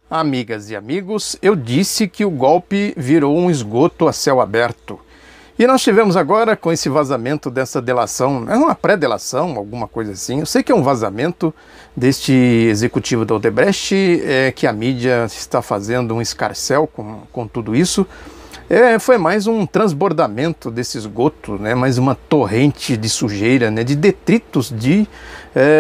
Amigas e amigos, eu disse que o golpe virou um esgoto a céu aberto. E nós tivemos agora com esse vazamento dessa delação, é uma pré-delação, alguma coisa assim. Eu sei que é um vazamento deste executivo da Odebrecht, que a mídia está fazendo um escarcéu com tudo isso. Foi mais um transbordamento desse esgoto, né? Mais uma torrente de sujeira, né? De detritos de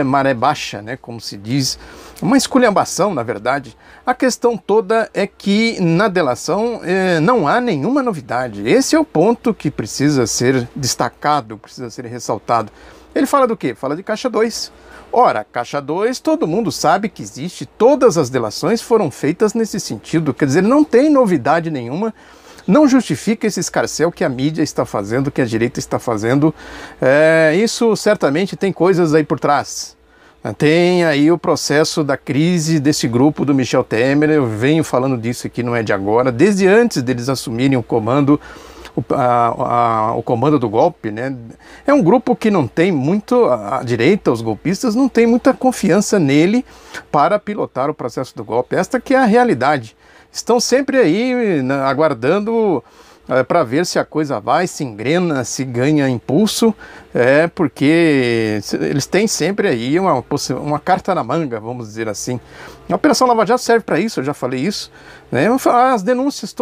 maré baixa, né? Como se diz, uma esculhambação, na verdade. A questão toda é que na delação não há nenhuma novidade. Esse é o ponto que precisa ser destacado, precisa ser ressaltado. Ele fala do quê? Fala de Caixa 2. Ora, Caixa 2, todo mundo sabe que existe, todas as delações foram feitas nesse sentido, quer dizer, não tem novidade nenhuma. Não justifica esse escarcéu que a mídia está fazendo, que a direita está fazendo. Isso certamente tem coisas aí por trás. Tem aí o processo da crise desse grupo do Michel Temer. Eu venho falando disso aqui, não é de agora. Desde antes deles assumirem o comando, o comando do golpe, né? É um grupo que não tem muito, a direita, os golpistas, não tem muita confiança nele para pilotar o processo do golpe. Esta que é a realidade. Estão sempre aí aguardando para ver se a coisa vai, se engrena, se ganha impulso, porque eles têm sempre aí uma carta na manga, vamos dizer assim. A Operação Lava Jato serve para isso, eu já falei isso, né? As denúncias,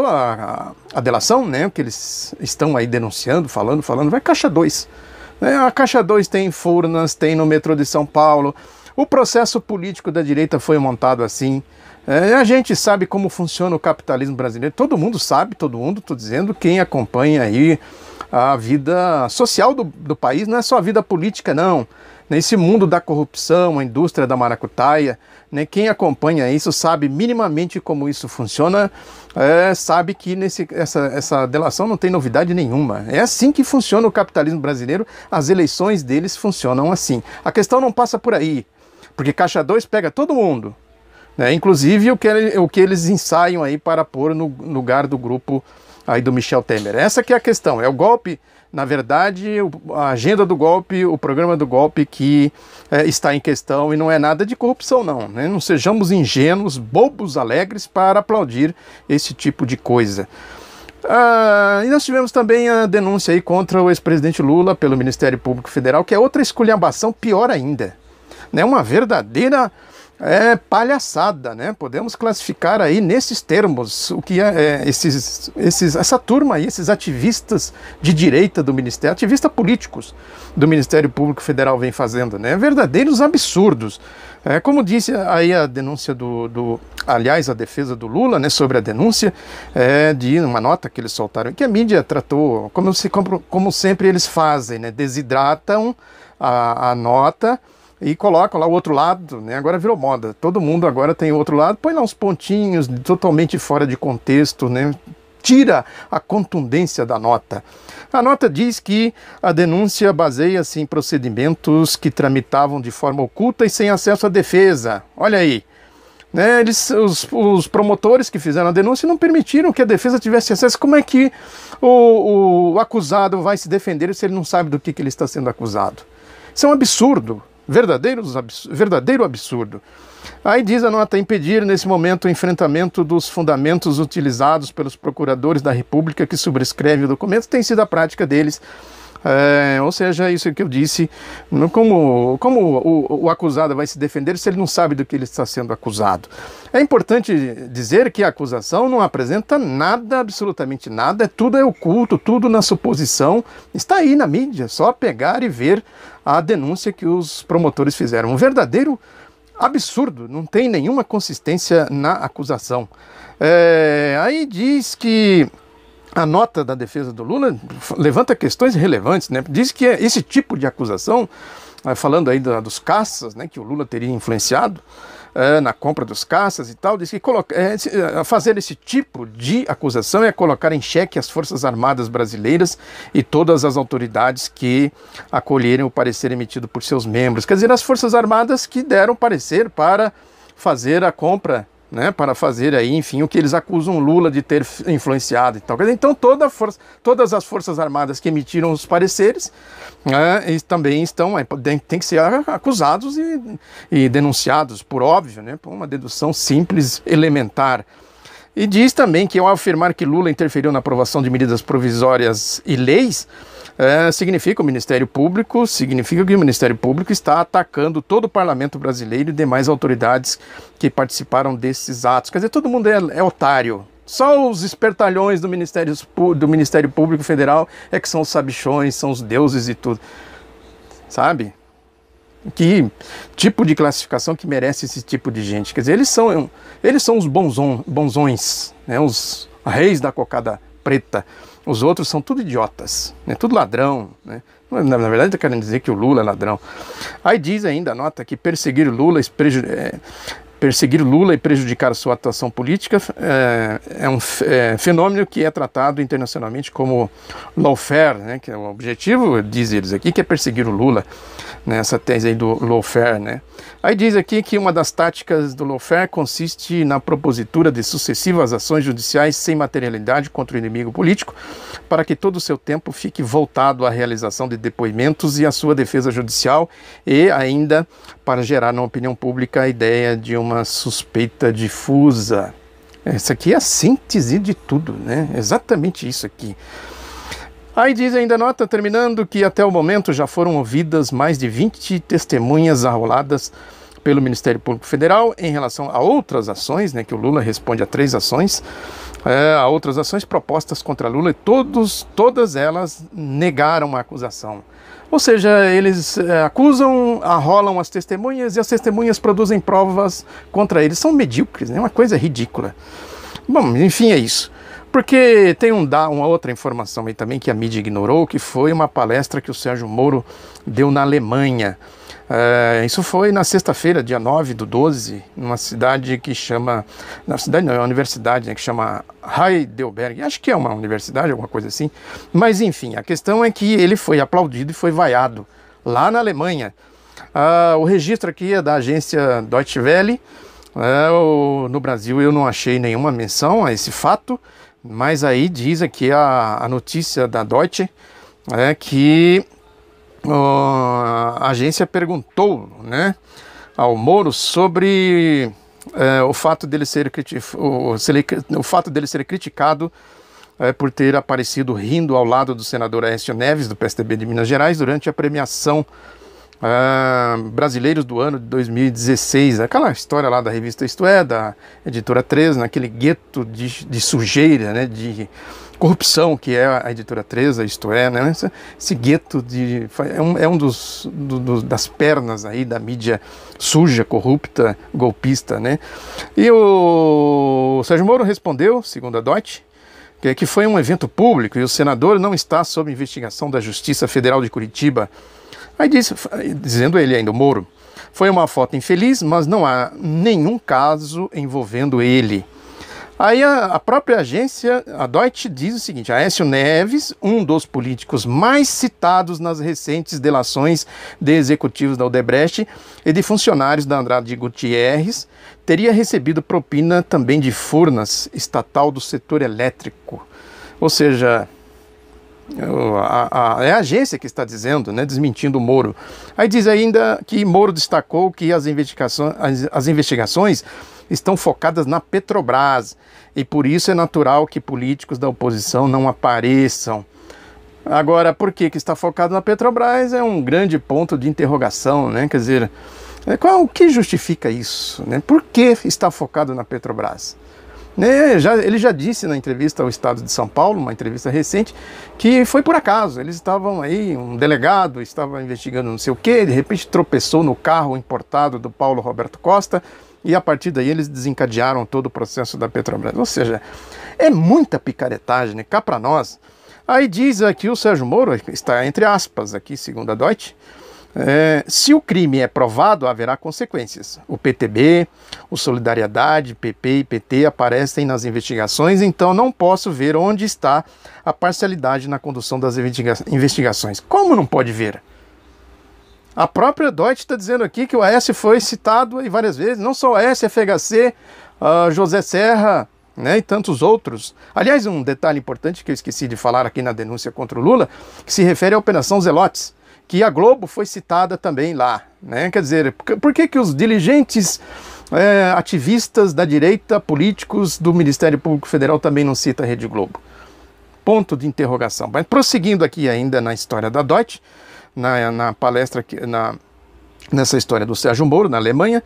a delação, né, que eles estão aí denunciando, falando, vai Caixa 2. A Caixa 2 tem em Furnas, tem no metrô de São Paulo. O processo político da direita foi montado assim. A gente sabe como funciona o capitalismo brasileiro, todo mundo sabe, estou dizendo, quem acompanha aí a vida social do país, não é só a vida política não, nesse mundo da corrupção, a indústria da maracutaia, né, quem acompanha isso sabe minimamente como isso funciona, sabe que essa delação não tem novidade nenhuma. É assim que funciona o capitalismo brasileiro, as eleições deles funcionam assim. A questão não passa por aí, porque Caixa 2 pega todo mundo. Inclusive o que eles ensaiam aí para pôr no lugar do grupo aí do Michel Temer. Essa que é a questão, é o golpe, na verdade, a agenda do golpe, o programa do golpe que está em questão, e não é nada de corrupção não, né? Não sejamos ingênuos, bobos, alegres para aplaudir esse tipo de coisa. E nós tivemos também a denúncia aí contra o ex-presidente Lula pelo Ministério Público Federal, que é outra esculhambação pior ainda, né? Uma verdadeira palhaçada, né? Podemos classificar aí nesses termos o que essa turma aí, esses ativistas de direita do Ministério, ativistas políticos do Ministério Público Federal vem fazendo, né? Verdadeiros absurdos. Como disse aí a denúncia aliás, a defesa do Lula, né, sobre a denúncia de uma nota que eles soltaram, que a mídia tratou, como sempre eles fazem, né? Desidratam a nota e coloca lá o outro lado, né? Agora virou moda, todo mundo agora tem o outro lado, põe lá uns pontinhos totalmente fora de contexto, né? Tira a contundência da nota. A nota diz que a denúncia baseia-se em procedimentos que tramitavam de forma oculta e sem acesso à defesa. Olha aí, né? Os promotores que fizeram a denúncia não permitiram que a defesa tivesse acesso. Como é que o acusado vai se defender se ele não sabe do que ele está sendo acusado? Isso é um absurdo. Verdadeiro absurdo. Aí diz a nota: impedir nesse momento o enfrentamento dos fundamentos utilizados pelos procuradores da República que subscrevem o documento tem sido a prática deles. Ou seja, isso que eu disse, como o acusado vai se defender se ele não sabe do que ele está sendo acusado. É importante dizer que a acusação não apresenta nada, absolutamente nada, tudo é oculto, tudo na suposição, está aí na mídia, só pegar e ver a denúncia que os promotores fizeram. Um verdadeiro absurdo, não tem nenhuma consistência na acusação. Aí diz que a nota da defesa do Lula levanta questões relevantes, né? Diz que esse tipo de acusação, falando aí dos caças, né, que o Lula teria influenciado na compra dos caças e tal, diz que fazer esse tipo de acusação é colocar em xeque as Forças Armadas brasileiras e todas as autoridades que acolherem o parecer emitido por seus membros. Quer dizer, as Forças Armadas que deram parecer para fazer a compra né, para fazer aí, enfim, o que eles acusam Lula de ter influenciado e tal. Então todas as Forças Armadas que emitiram os pareceres, né, eles também tem que ser acusados e denunciados, por óbvio, né, por uma dedução simples, elementar. E diz também que ao afirmar que Lula interferiu na aprovação de medidas provisórias e leis, significa que o Ministério Público está atacando todo o Parlamento brasileiro e demais autoridades que participaram desses atos. Quer dizer, todo mundo é otário. Só os espertalhões do Ministério Público Federal é que são os sabichões, são os deuses e tudo. Sabe? Que tipo de classificação que merece esse tipo de gente? Quer dizer, eles são os bonzões, né? Os reis da cocada preta. Os outros são tudo idiotas, né? Tudo ladrão, né? Na verdade, está querendo dizer que o Lula é ladrão. Aí diz ainda, nota que perseguir Lula e prejudicar sua atuação política é um fenômeno que é tratado internacionalmente como lawfare, né? Que é o objetivo, diz eles aqui, que é perseguir o Lula, né? Essa tese aí do lawfare, né? Aí diz aqui que uma das táticas do lawfare consiste na propositura de sucessivas ações judiciais sem materialidade contra o inimigo político, para que todo o seu tempo fique voltado à realização de depoimentos e à sua defesa judicial, e ainda para gerar na opinião pública a ideia de uma suspeita difusa. Essa aqui é a síntese de tudo, né? Exatamente isso aqui. Aí diz ainda, nota, terminando, que até o momento já foram ouvidas mais de 20 testemunhas arroladas pelo Ministério Público Federal em relação a outras ações, né, que o Lula responde a 3 ações, a outras ações propostas contra Lula, e todas elas negaram a acusação. Ou seja, eles acusam, arrolam as testemunhas e as testemunhas produzem provas contra eles. São medíocres, né? Uma coisa ridícula. Bom, enfim, é isso. Porque tem uma outra informação aí também que a mídia ignorou, que foi uma palestra que o Sérgio Moro deu na Alemanha. Isso foi na sexta-feira, dia 9/12, numa cidade que chama... Na cidade não, é uma universidade, né, que chama Heidelberg. Acho que é uma universidade, alguma coisa assim. Mas enfim, a questão é que ele foi aplaudido e foi vaiado lá na Alemanha. O registro aqui é da agência Deutsche Welle. No Brasil eu não achei nenhuma menção a esse fato. Mas aí diz aqui a notícia da Deutsche, que a agência perguntou, né, ao Moro sobre o fato dele ser criticado por ter aparecido rindo ao lado do senador Aécio Neves, do PSDB de Minas Gerais, durante a premiação Brasileiros do Ano de 2016, aquela história lá da revista Isto É, da Editora 13, naquele gueto de sujeira, né, de corrupção que é a Editora 13, Isto É, né, esse gueto das pernas aí da mídia suja, corrupta, golpista, né. E o Sérgio Moro respondeu, segundo a Deutsche, que foi um evento público e o senador não está sob investigação da Justiça Federal de Curitiba. Aí dizendo ele ainda, o Moro, foi uma foto infeliz, mas não há nenhum caso envolvendo ele. Aí a própria agência, a Deutsche, diz o seguinte: Aécio Neves, um dos políticos mais citados nas recentes delações de executivos da Odebrecht e de funcionários da Andrade Gutierrez, teria recebido propina também de Furnas, estatal do setor elétrico. Ou seja... é a agência que está dizendo, né, desmentindo o Moro. Aí diz ainda que Moro destacou que as investigações estão focadas na Petrobras e por isso é natural que políticos da oposição não apareçam. Agora, por que está focado na Petrobras é um grande ponto de interrogação, né? Quer dizer, o que justifica isso, né? Por que está focado na Petrobras? Ele já disse na entrevista ao Estado de São Paulo, uma entrevista recente, que foi por acaso. Eles estavam aí, um delegado estava investigando não sei o quê, de repente tropeçou no carro importado do Paulo Roberto Costa e a partir daí eles desencadearam todo o processo da Petrobras. Ou seja, é muita picaretagem, né? Cá para nós. Aí diz aqui o Sérgio Moro, está entre aspas aqui, segundo a Deutsche, se o crime é provado, haverá consequências. O PTB, o Solidariedade, PP e PT aparecem nas investigações, então não posso ver onde está a parcialidade na condução das investigações. Como não pode ver? A própria Deutsche está dizendo aqui que o Aécio foi citado aí várias vezes, não só o Aécio, FHC, José Serra, né, e tantos outros. Aliás, um detalhe importante que eu esqueci de falar aqui na denúncia contra o Lula, que se refere à Operação Zelotes, que a Globo foi citada também lá, né? Quer dizer, por que os diligentes ativistas da direita, políticos do Ministério Público Federal também não citam a Rede Globo? Ponto de interrogação. Mas prosseguindo aqui ainda na história da Deutsche, na palestra, nessa história do Sérgio Moro, na Alemanha,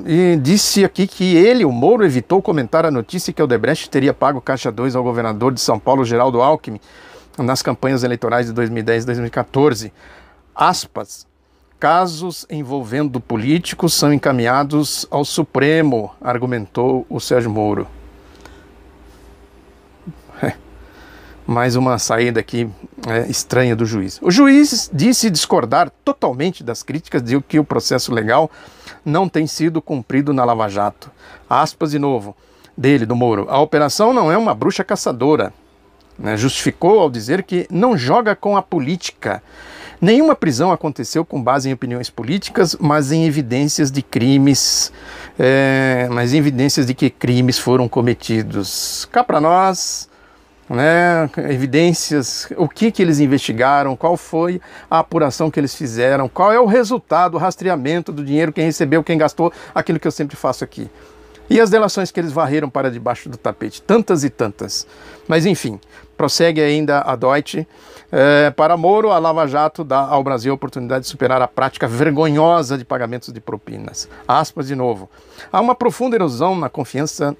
e disse aqui que ele, o Moro, evitou comentar a notícia que Odebrecht teria pago Caixa 2 ao governador de São Paulo, Geraldo Alckmin, nas campanhas eleitorais de 2010 e 2014. Aspas, casos envolvendo políticos são encaminhados ao Supremo, argumentou o Sérgio Moro. Mais uma saída aqui estranha do juiz. O juiz disse discordar totalmente das críticas de que o processo legal não tem sido cumprido na Lava Jato. Aspas de novo, dele, do Moro. A operação não é uma bruxa caçadora. Né? Justificou ao dizer que não joga com a política. Nenhuma prisão aconteceu com base em opiniões políticas, mas em evidências de crimes, evidências de que crimes foram cometidos. Cá para nós, né, evidências, o que eles investigaram, qual foi a apuração que eles fizeram, qual é o resultado, o rastreamento do dinheiro, quem recebeu, quem gastou, aquilo que eu sempre faço aqui. E as delações que eles varreram para debaixo do tapete, tantas e tantas. Mas enfim, prossegue ainda a Deutsche. Para Moro, a Lava Jato dá ao Brasil a oportunidade de superar a prática vergonhosa de pagamentos de propinas. Aspas de novo. Há uma profunda erosão na confiança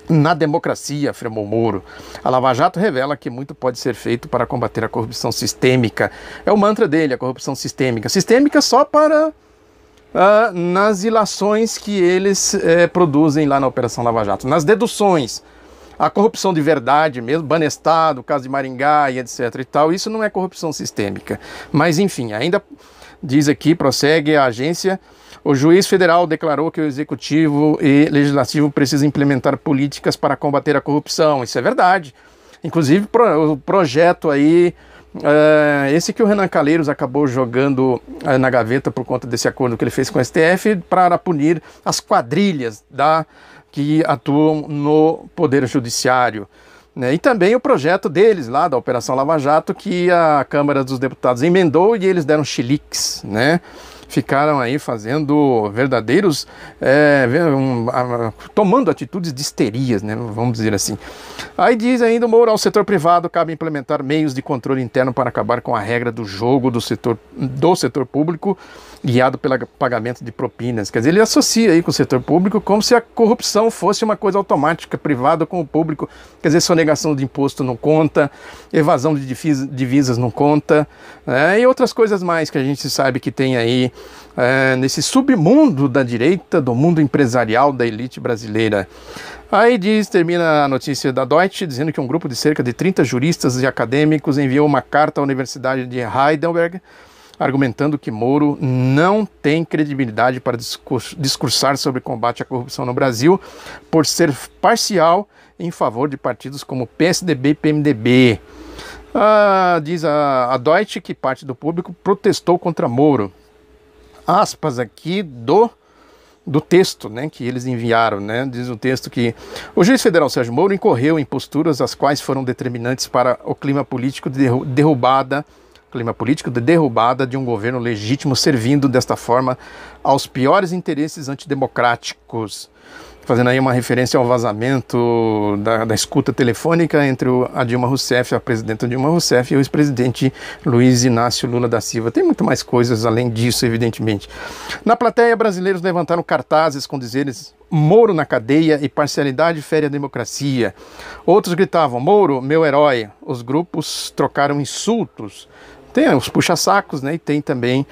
na democracia, afirmou Moro. A Lava Jato revela que muito pode ser feito para combater a corrupção sistêmica. É o mantra dele, a corrupção sistêmica. Sistêmica só para nas ilações que eles produzem lá na Operação Lava Jato, nas deduções. A corrupção de verdade mesmo, Banestado, o caso de Maringá e etc. e tal, isso não é corrupção sistêmica. Mas enfim, ainda diz aqui, prossegue a agência, o juiz federal declarou que o executivo e legislativo precisam implementar políticas para combater a corrupção. Isso é verdade. Inclusive o projeto aí, esse que o Renan Calheiros acabou jogando na gaveta por conta desse acordo que ele fez com o STF para punir as quadrilhas que atuam no Poder Judiciário. Né? E também o projeto deles lá, da Operação Lava Jato, que a Câmara dos Deputados emendou e eles deram chiliques, né? Ficaram aí fazendo verdadeiros, tomando atitudes de histerias, né? Vamos dizer assim. Aí diz ainda o Moro, ao setor privado cabe implementar meios de controle interno para acabar com a regra do jogo do setor público, guiado pelo pagamento de propinas. Quer dizer, ele associa aí com o setor público como se a corrupção fosse uma coisa automática, privada com o público. Quer dizer, sonegação de imposto não conta, evasão de divisas não conta, e outras coisas mais que a gente sabe que tem aí nesse submundo da direita, do mundo empresarial da elite brasileira. Aí termina a notícia da Deutsche, dizendo que um grupo de cerca de 30 juristas e acadêmicos enviou uma carta à Universidade de Heidelberg, argumentando que Moro não tem credibilidade para discursar sobre combate à corrupção no Brasil, por ser parcial em favor de partidos como PSDB e PMDB. Diz a Deutsche que parte do público protestou contra Moro. Aspas aqui do texto, né, que eles enviaram, né? Diz o texto que o juiz federal Sérgio Moro incorreu em posturas as quais foram determinantes para o clima político de derrubada de um governo legítimo, servindo desta forma aos piores interesses antidemocráticos. Fazendo aí uma referência ao vazamento da escuta telefônica entre a Dilma Rousseff, a presidenta Dilma Rousseff, e o ex-presidente Luiz Inácio Lula da Silva. Tem muito mais coisas além disso, evidentemente. Na plateia, brasileiros levantaram cartazes com dizeres Moro na cadeia e parcialidade fere a democracia. Outros gritavam, Moro, meu herói. Os grupos trocaram insultos. Tem os puxa-sacos, né? E tem também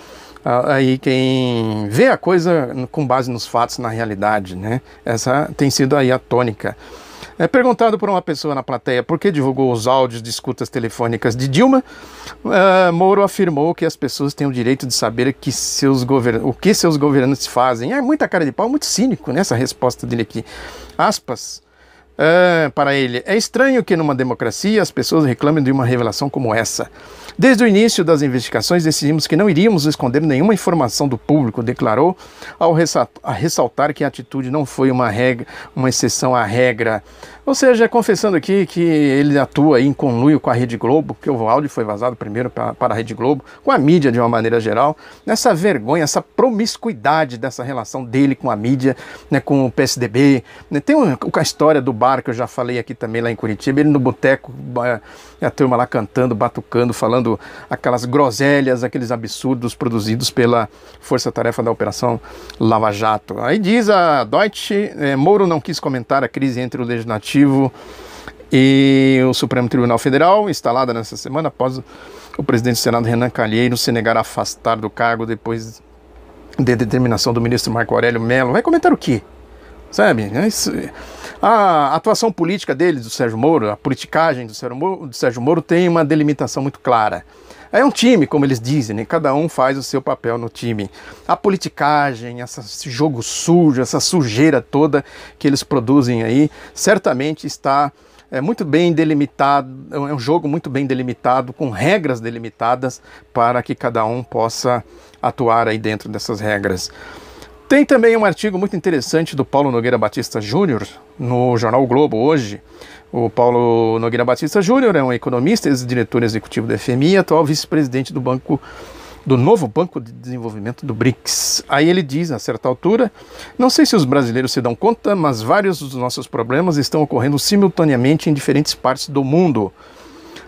aí quem vê a coisa com base nos fatos, na realidade, né? Essa tem sido aí a tônica. Perguntado por uma pessoa na plateia por que divulgou os áudios de escutas telefônicas de Dilma, Moro afirmou que as pessoas têm o direito de saber o que seus governantes fazem. É muita cara de pau, muito cínico nessa resposta dele aqui. Aspas. para ele: é estranho que numa democracia as pessoas reclamem de uma revelação como essa. Desde o início das investigações decidimos que não iríamos esconder nenhuma informação do público, declarou, ao ressaltar que a atitude não foi uma exceção à regra. Ou seja, confessando aqui que ele atua em conluio com a Rede Globo, que o áudio foi vazado primeiro para a Rede Globo, com a mídia de uma maneira geral, nessa vergonha, essa promiscuidade dessa relação dele com a mídia, né, com o PSDB. Né, tem a história do bar que eu já falei aqui também lá em Curitiba, ele no boteco, a turma lá cantando, batucando, falando aquelas groselhas, aqueles absurdos produzidos pela Força Tarefa da Operação Lava Jato. Aí diz a Deutsche, Moro não quis comentar a crise entre o Legislativo e o Supremo Tribunal Federal, instalada nessa semana após o presidente do Senado, Renan Calheiros, se negar a afastar do cargo depois de determinação do ministro Marco Aurélio Mello. Vai comentar o quê? Sabe? A atuação política dele, do Sérgio Moro, a politicagem do Sérgio Moro tem uma delimitação muito clara. É um time, como eles dizem, né? Cada um faz o seu papel no time. A politicagem, esse jogo sujo, essa sujeira toda que eles produzem aí, certamente está muito bem delimitado, é um jogo muito bem delimitado, com regras delimitadas para que cada um possa atuar aí dentro dessas regras. Tem também um artigo muito interessante do Paulo Nogueira Batista Júnior, no jornal O Globo hoje. O Paulo Nogueira Batista Júnior é um economista, ex-diretor executivo do FMI e atual vice-presidente do novo Banco de Desenvolvimento do BRICS. Aí ele diz, a certa altura: não sei se os brasileiros se dão conta, mas vários dos nossos problemas estão ocorrendo simultaneamente em diferentes partes do mundo.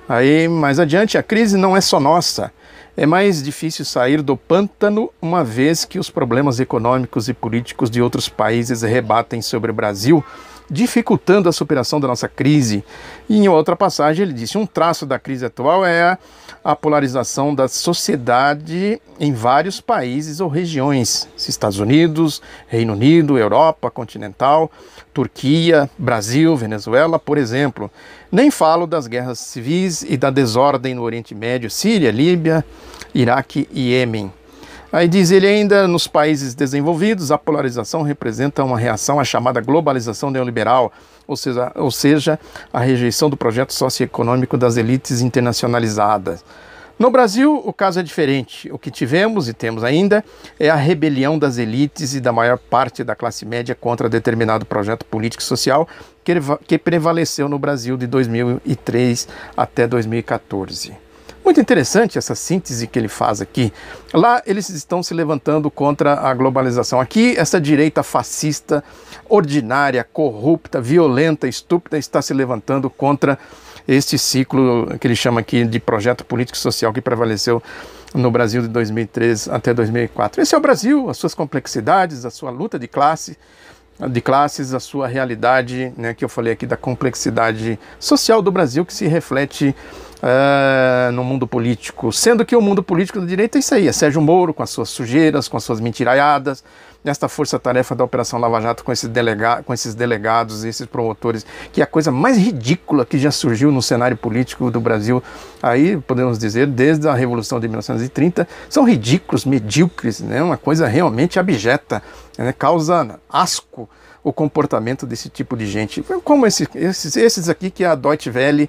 Aí, mais adiante, a crise não é só nossa. É mais difícil sair do pântano uma vez que os problemas econômicos e políticos de outros países rebatem sobre o Brasil, dificultando a superação da nossa crise. E em outra passagem ele disse: um traço da crise atual é a polarização da sociedade em vários países ou regiões, Estados Unidos, Reino Unido, Europa continental, Turquia, Brasil, Venezuela, por exemplo. Nem falo das guerras civis e da desordem no Oriente Médio, Síria, Líbia, Iraque e Iêmen. Aí diz ele ainda: nos países desenvolvidos, a polarização representa uma reação à chamada globalização neoliberal, ou seja, a rejeição do projeto socioeconômico das elites internacionalizadas. No Brasil, o caso é diferente. O que tivemos e temos ainda é a rebelião das elites e da maior parte da classe média contra determinado projeto político e social que prevaleceu no Brasil de 2003 até 2014. Muito interessante essa síntese que ele faz aqui. Lá eles estão se levantando contra a globalização. Aqui essa direita fascista, ordinária, corrupta, violenta, estúpida está se levantando contra este ciclo que ele chama aqui de projeto político e social que prevaleceu no Brasil de 2003 até 2004. Esse é o Brasil, as suas complexidades, a sua luta de classes, a sua realidade, né, que eu falei aqui da complexidade social do Brasil que se reflete no mundo político, sendo que o mundo político da direita é isso aí, é Sérgio Moro com as suas sujeiras, com as suas mentiraiadas, nesta força-tarefa da Operação Lava Jato com esses delegados e esses promotores, que é a coisa mais ridícula que já surgiu no cenário político do Brasil, aí podemos dizer, desde a Revolução de 1930, são ridículos, medíocres, né? Uma coisa realmente abjeta, né? Causa asco o comportamento desse tipo de gente, como esses aqui que a Deutsche Welle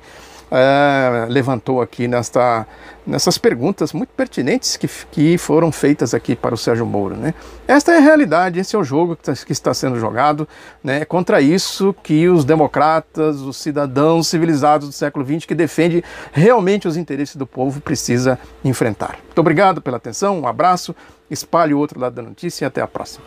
levantou aqui nessas perguntas muito pertinentes que foram feitas aqui para o Sérgio Moro, né? Esta é a realidade, esse é o jogo que está sendo jogado, né? É contra isso que os democratas, os cidadãos civilizados do século XX, que defendem realmente os interesses do povo, precisa enfrentar. Muito obrigado pela atenção, um abraço, espalhe o outro lado da notícia e até a próxima.